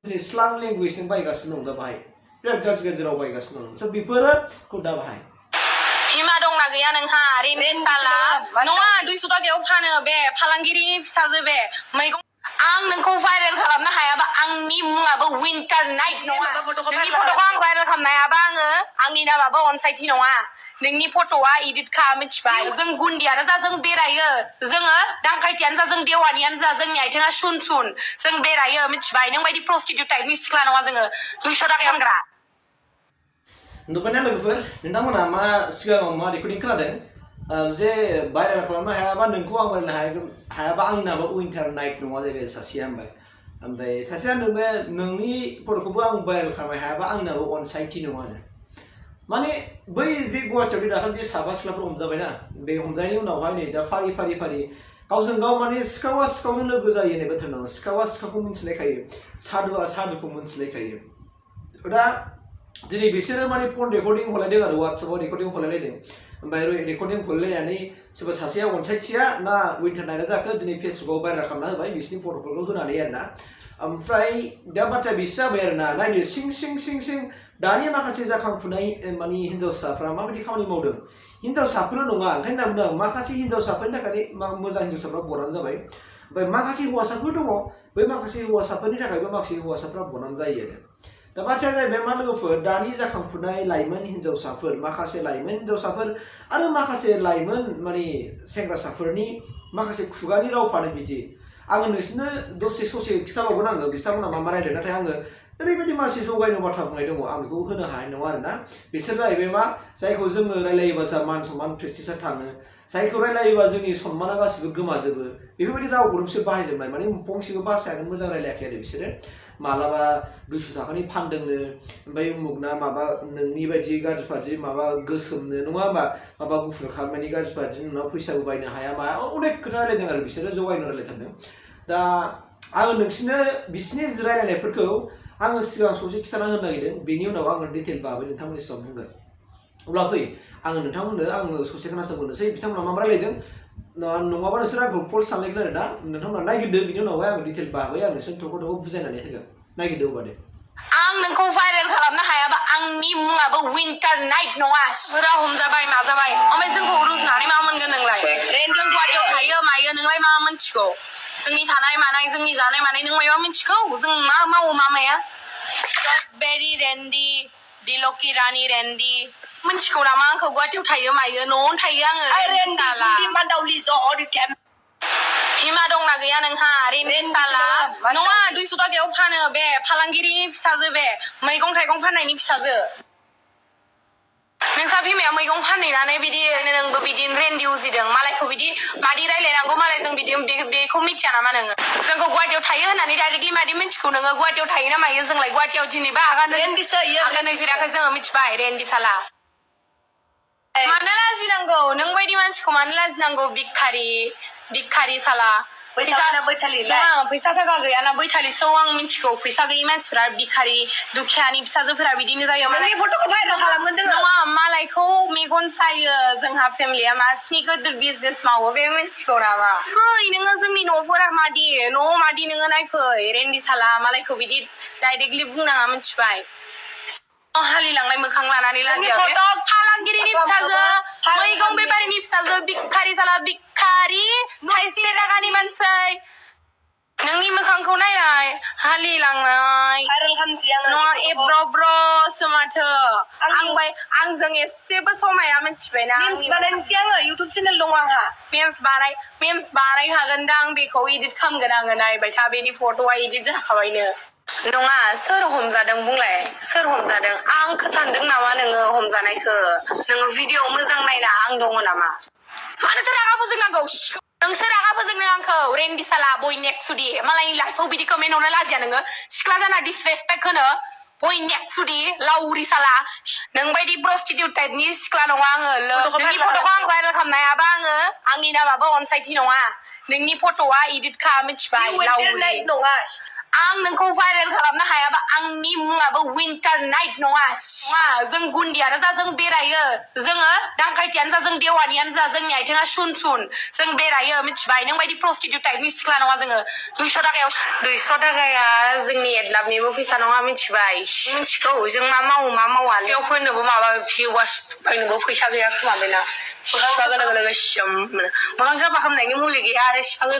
swlang language nang बाहायगासिनो दं दा बाहाय बिराद गाज्रि गाज्रि राव बाहायगासिनो दं स' बेफोरखौ दा बाहाय हिमा दंना गैया नोंहा रेन्डि साला नङा 200 टाकायाव फानो बे फालांगिरिनि फिसाजो बे मैगं आं नोंखौ भाइरेल खालामनो हायाबा आंनि मुङाबो विन्टार नाइट नङा नोंनि फट'खौ आं भाइरेल खालामनो हायाबा आंनि नामाबो अनसायथि नङा नोंनि फट'आ इडिट खा मिथिबाय जों गुन्दियानो जा जों बेरायो जोङो दांखायथियानो जा जों देवानियानो जा जोंनि आइथिङा सुन जों बेरायो मिथिबाय नों बायदि प्रस्टिटिउट टाइपनि सिख्ला नङा जोङो 200 टाकायाव फानग्रा नुबायना लोगोफोर नोंथांमोना मा सिगाङाव मा रेकर्डिं खोनादों जे भाइरेल खालामनो हायाबा नोंखौ आं भाइरेल हायाबा आंनि नामा विन्टार नाइट नङा जाहैबाय सासेया ओमफ्राय सासेया नोंबे नोंनि फट'खौबो आं भाइरेल खालामनो हायाबा आंनि नामा अनसायथि नङा माने बै जे गुवाहाटियाव दाखालि साबा सिख्लाफोर हमजाबायना बे हमजानायनि उनावहाय नै दा फारि गावजों गाव माने सिखावा सिखावनो लोगो जायो होननाय बाथ्रा दं सिखावा सिखावखौ मिन्थिलायखायो सादुआ सादुखौ मिन्थिलायखायो दा दिनै बिसोरो माने फन रेकर्डिं हलायदों आरो वाट्सएपआव रेकर्डिं हलायलायदों ओमफ्राय रेकर्डिं हलायलायनानै सोरबा सासेया अनसायथिया ना विन्टार नाइटआ जाखो दिनै फेसबुकआव भाइरेल खालामना होबाय बिसोरनि फट'फोरखौ होनानै आरोना ओमफ्राय दा बाथ्राया बिसो जाबाय आरोना नायदो सिं दानि माखासे जाखांफुनाय माने हिन्जावसाफ्रा माबायदि खामानि मावदों हिन्जावसाफोर नङा ओंखायनो बुंदों माखासे हिन्जावसाफोरनि थाखाय मोजां हिन्जावसाफ्रा बरनाम जाबाय ओमफ्राय माखासे हौवासाफोर दङ बै माखासे हौवासाफोरनि थाखायबो माखासे हौवासाफ्रा बरनाम जायो आरो दा बाथ्राया जाहैबाय मा लोगोफोर दानि जाखांफुनाय लाइमोन हिन्जावसाफोर माखासे लाइमोन हिन्जावसाफोर आरो माखासे लाइमोन माने सेंग्रासाफोरनि माखासे खुगानि रावफ्रानो बिदि आङो नोंसोरनो दसे ससे खिथाबावगोन आङो बिथांमोना मा रायलायदों नाथाय आङो ओरैबायदि मानसि जगायनो बाथ्रा बुंनाय दङ आं बेखौ होनो हानाय नङा आरोना बिसोर जाहैबाय मा जायखौ जोङो रायलायोबा जा मान सनमान प्रेस्टिजआ थाङो जायखौ रायलायोबा जोंनि सनमाना गासिबो गोमाजोबो बेफोरबायदि रावखौनो बिसोर बाहायजोबनाय माने फंसेबो बासायानो मोजां रायलायाखै आरो बिसोरो मालाबा 200 टाकानि फानदोंनो ओमफ्राय उमुगना माबा नोंनि बायदि गाज्रि फाज्रि माबा गोसोमनो नङा होमबा माबा गुफुर खालामनायनि गाज्रि फाज्रि नोंनाव फैसाबो बायनो हाया मा अनेक खोथा रायलायदों आरो बिसोरो जगायनो रायलायथारदों दा आङो नोंसिनो बिसिनि रायलायनायफोरखौ आङो सिगां ससे खिथाना होनो नागिरदों बेनि उनाव आङो डिटेल बाबै नोंथांमोननि सिगाङाव बुंगोन अब्ला फै आङो नोंथांमोननो आङो ससे खोनासंहोनोसै बिथांमोना मा रायलायदों नङाबा नोंसोर आंखौ फल्स सानलायगोन आरो ना नोंथांमोना नायगिरदो बिनि उनावहाय आङो डिटेल बाबै आं नोंसोर थख' बुजायनानै होगोन नायगिरदो अब्ला दे आं नोंखौ भाइरेल खालामनो हायाबा आंनि मुङाबो विन्टार नाइट नङा सोरा हमजाबाय माजाबाय ओमफ्राय जोंखौ रुजुनानै मा मोनगोन नोंलाय जों गुवाहाटियाव थायो मायो नोंलाय मा मिन्थिगौ जोंनि थानाय मानाय जोंनि जानाय मानाय नों मायबा मिन्थिगौ जों मा मावो मा माया बेरी रेन्डि दिलकि रानि रेन्डि मिन्थिगौ नामा आंखौ गुवाहाटियाव थायो मायो न'आवनो थायो आङो हिमा दंना गैया नोंहा रेन्डि साला नङा 200 टाकायाव फानो बे फालांगिरिनि फिसाजो बे मैगं थाइगं फाननायनि फिसाजो नोंसा बिमाया मैगं फानहैनानै बिदि नोंबो बिदि रेन्डि उजिदों मालायखौ बिदि मादि रायलायनांगौ मालाय जों बिदि बेखौ मिथिया नामा नोङो जोंखौ गुवाहाटियाव थायो होननानै डाइरेक्टलि मादि मिन्थिगौ नोङो गुवाहाटियाव थायो ना मायो जोंलाय गुवाहाटियाव दिनैबा आगान हैफेराखै जोङो मिथिबाय रेन्डि साला मानो लाजिनांगौ नों बायदि मानसिखौ मानो लाजिनांगौ भिखारि साला फैसा थाखा गैयाना बैथालिसो आं मिन्थिगौ फैसा गैयि मानसिफोरा भिखारि दुखियानि फिसाजोफोरा बिदिनो जायो नङा मालायखौ मेगन सायो जोंहा फेमिलिया मासनि गिदिर बिजनेस मावो बे मिन्थिगौ नामा फै नोङो जोंनि न'फोरा मादि न'आव मादि नोङो नायफै रेन्डि साला मालायखौ बिदि डाइरेक्टलि बुंनाङा मिथिबाय हालिलांनाय मोखां लानानै लाजिया फालांगिरिनि फिसाजो मैगं बेफारिनि फिसाजो भिखारि साला भिखारि थाइसे थाखानि मानसि नोंनि मोखांखौ नायनाय हालिलांनाय नङा एब्र'ब्र'सो माथो आंजों एसेबो समाया मिथिबायना आङो इउटुब चेनेल दं आंहा मेम्स बानायखागोनदां बेखौ इडिट खालामगोन आङो नायबाय था बेनि फट'आ इडिट जाखाबायनो नङा सोर हमजादों बुंलाय सोर हमजादों आंखौ सानदों नामा नोङो हमजानायखौ नोङो भिडिअ मोजां नायना आं दङ नामा मानोथो रागा फोजोंनांगौ नोंसो रागा फोजोंनो आंखौ रेन्डि साला बय नेक्सुदि मालायनि लाइफआव बिदि कमेन्ट हरनो लाजिया नोङो सिख्ला जाना डिसरेसपेक्ट होनो बय नेक्सुदि लाउरि साला नों बायदि प्रस्टिटिउट टाइपनि सिख्ला नङा आङो नोंनि फट'खौ आं भाइरेल खालामनो हायाबा आंनि नामाबो अनसायथि नङा नोंनि फट'आ इडिट खा मिथिबाय लाउरि आं नोंखौ भाइरेल खालामनो हायाबा आंनि मुङाबो विन्टार नाइट नङा जों गुन्दियानो जा जों बेरायो जोङो दांखायथियानो जा जों देवानियानो जा जोंनि आथिङा सुन सुन जों बेरायो मिथिबाय नों बायदि प्रस्टिटिउट टाइपनि सिख्ला नङा जोङो 200 थाखाया जोंनि एडलाबनिबो फैसा नङा मिथिबाय मिथिगौ जों मा मावो मा मावा बेयाव फैनोबो माबा भिउवार्स बायनोबो फैसा गैया खोमा बेना मोखां लोगो लोगो सिम मोखां साफा खालामनायनि मुलि गैया आरो सिफाङो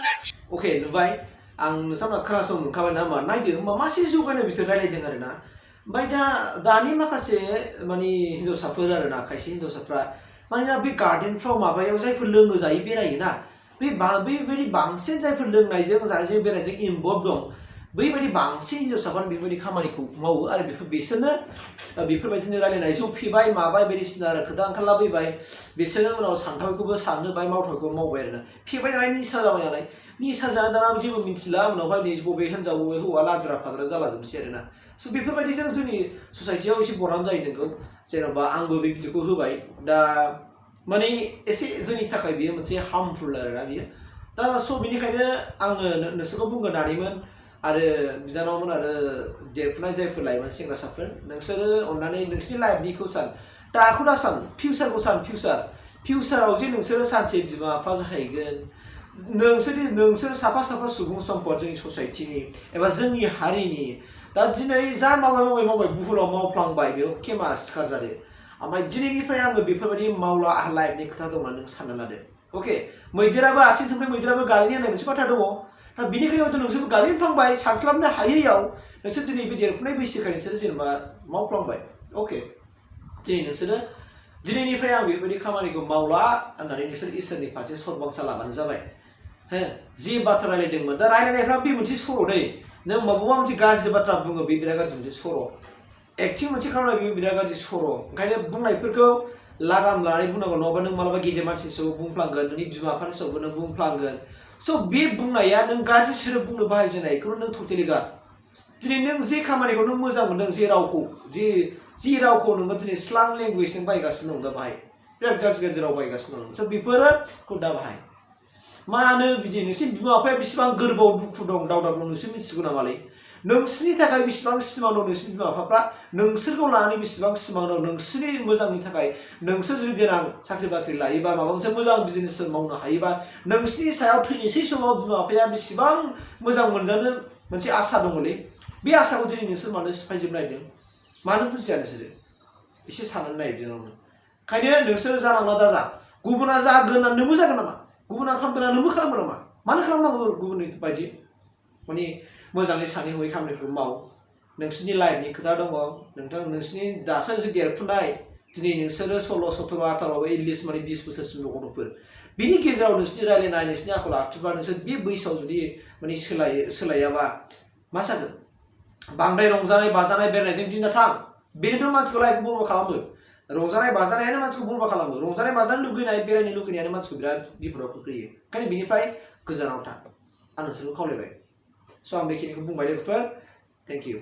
अके नुबाय आं नोंथांमोना खोनासंनो मोनखाबाय ना होमबा नायदो होमबा मासे जौगानाय बिथोर रायलायदों आरो ना ओमफ्राय दानि माखासे माने हिन्जावसाफोर आरो ना खायसे हिन्जावसाफ्रा मानोना बे गार्डेनफ्राव माबायाव जायफोर लोङो जायो बेरायोना बेबायदि बांसिन जायफोर लोंनायजों जानायजों बेरायजों इनभल्भ दं बैबायदि बांसिन हिन्जावसाफ्रानो बेबायदि खामानिखौ मावो आरो बिसोरनो बेफोरबायदिनो रायलायनाय जौ फेबाय माबाय बायदिसिना आरो खोथा ओंखारलाबायबाय बिसोरनो उनाव सानथावैखौबो सानहोबाय मावथावैखौबो मावबाय आरो ना फेबाय नालाय निसा जाबाय नालाय निसा जाना दाना जेबो मिथिला उनावहाय नै बबे हिन्जाव बबे हौवा लाद्रा फाद्रा जालाजोबसै आरो ना स' बेफोरबायदिजों जोंनि ससाइटियाव एसे बरनाम जायो नोंगौ जेन'बा आंबो बे भिडिअखौ होबाय दा माने एसे जोंनि थाखाय बियो मोनसे हार्मफुल आरो ना बियो दा स' बेनिखायनो आङो नोंसोरखौ बुंगोन दानिमोन आरो बिनानावमोन आरो देरफुनाय जायफोर लाइमोन सेंग्रासाफोर नोंसोरो अननानै नोंसोरनि लाइफनिखौ सान दाखौ दा सान फिउचारखौ सान फिउचाराव जे नोंसोरो सानसे बिमा बिफा जाहैगोन नोंसोर साफा सुबुं सम्पद जोंनि ससाइटिनि एबा जोंनि हारिनि दा दिनै जा मावबाय बुहुलाव मावफ्लांबाय बेयाव केमा सिखार जादों ओमफ्राय दिनैनिफ्राय आङो बेफोरबायदि मावला आहा लाइफनि खोथा दं होनना नों सानना लादो अके मैदेराबो आथिं थोंब्रै मैदेराबो गालिनि होननाय मोनसे बाथ्रा दङ दा बेनिखायनो नोंसोरबो गालिनो फ्लांबाय सानख्लाबनो हायैयाव नोंसोर दिनै बे देरफुनाय बैसोखाय नोंसोर जेनेबा मावफ्लांबाय अके दिनै नोंसोरो दिनैनिफ्राय आं बेबायदि खामानिखौ मावला होननानै नोंसोर इसोरनि फारसे सरबांसा लाबानो जाबाय हे जि बाथ्रा रायलायदोंमोन दा रायलायनायफ्रा बे मोनसे सर' दै नों माबा मोनसे गाज्रि बाथ्रा बुङो बे बिराद गाज्रि मोनसे सर' एक्टिं मोनसे खालामनाय बे बिराद गाज्रि सर' ओंखायनो बुंनायफोरखौ लागाम लानानै बुंनांगौ नङाबा नों मालाबा गेदेर मानसिनि सायाव बुंफ्लांगोन नोंनि बिमा बिफानि सायावबो नों बुंफ्लांगोन स' बे बुंनाया नों गाज्रि सोदोब बुंनो बाहायजेननायखौ नों टटेलि गार दिनै नों जे खामानिखौ नों मोजां मोनदों जे रावखौ जि रावखौ नोङो दिनै स्लां लेंगुवेज नों बाहायगासिनो दं दा बाहाय बिराद गाज्रि राव बाहायगासिनो दं स' बेफोरखौ दा बाहाय मानो बिदि नोंसोरनि बिमा बिफाया बेसेबां गोरबोआव दुखु दं दावदाब दं नोंसोर मिथिगौ नामालै नोंसोरनि थाखाय बेसेबां सिमां दं नोंसोरनि बिमा बिफाफ्रा नोंसोरखौ लानानै बेसेबां सिमां दं नोंसोरनि मोजांनि थाखाय नोंसोर जुदि देनां साख्रि बाख्रि लायोबा माबा मोनसे मोजां बिजनेस मावनो हायोबा नोंसोरनि सायाव थैनोसै समाव बिमा बिफाया बेसेबां मोजां मोनजानो मोनसे आसा दङलै बे आसाखौ दिनै नोंसोर मानो सिफायजोबनो नागिरदों मानो बुजिया नोंसोरो एसे साननानै नाय बिनावनो ओंखायनो नोंसोरो जानांला दाजा गुबुना जागोन होननानै नोंबो जागोन नामा गुबुना खालामदोंना नोंबो खालामगोन नामा मानो खालामनांगौ गुबुननि बायदि माने मोजाङै सानै हयै खामानिफोरखौ माव नोंसोरनि लाइफनि खोथा दङ नोंसोरनि दासो नोंसोर देरफुनाय दिनै नोंसोरो 16, 17, 18 एटलिस्ट माने 20 बोसोरसिम गथ'फोर बिनि गेजेराव नोंसोरनि रायलायनाय नोंसोरनि आखल आखुफ्रा नोंसोर बे बैसोआव जुदि माने सोलायाबा मा जागोन बांद्राय रंजानाय बाजानाय बेरायनायजों दिना थां बेनोथ' मानसिखौ लाइफखौ बरबाद खालामो रंजानाय बाजानायानो मानसिखौ बरबाद खालामो रंजानाय बाजानो लुगैनाय बेरायनो लुगैनायानो मानसिखौ बिराद बिपदाव खोख्लैयो ओंखायनो बेनिफ्राय गोजानाव था आं नोंसोरखौ खावलायबाय स' आं बेखिनिखौ बुंबाय लोगोफोर थेंक इउ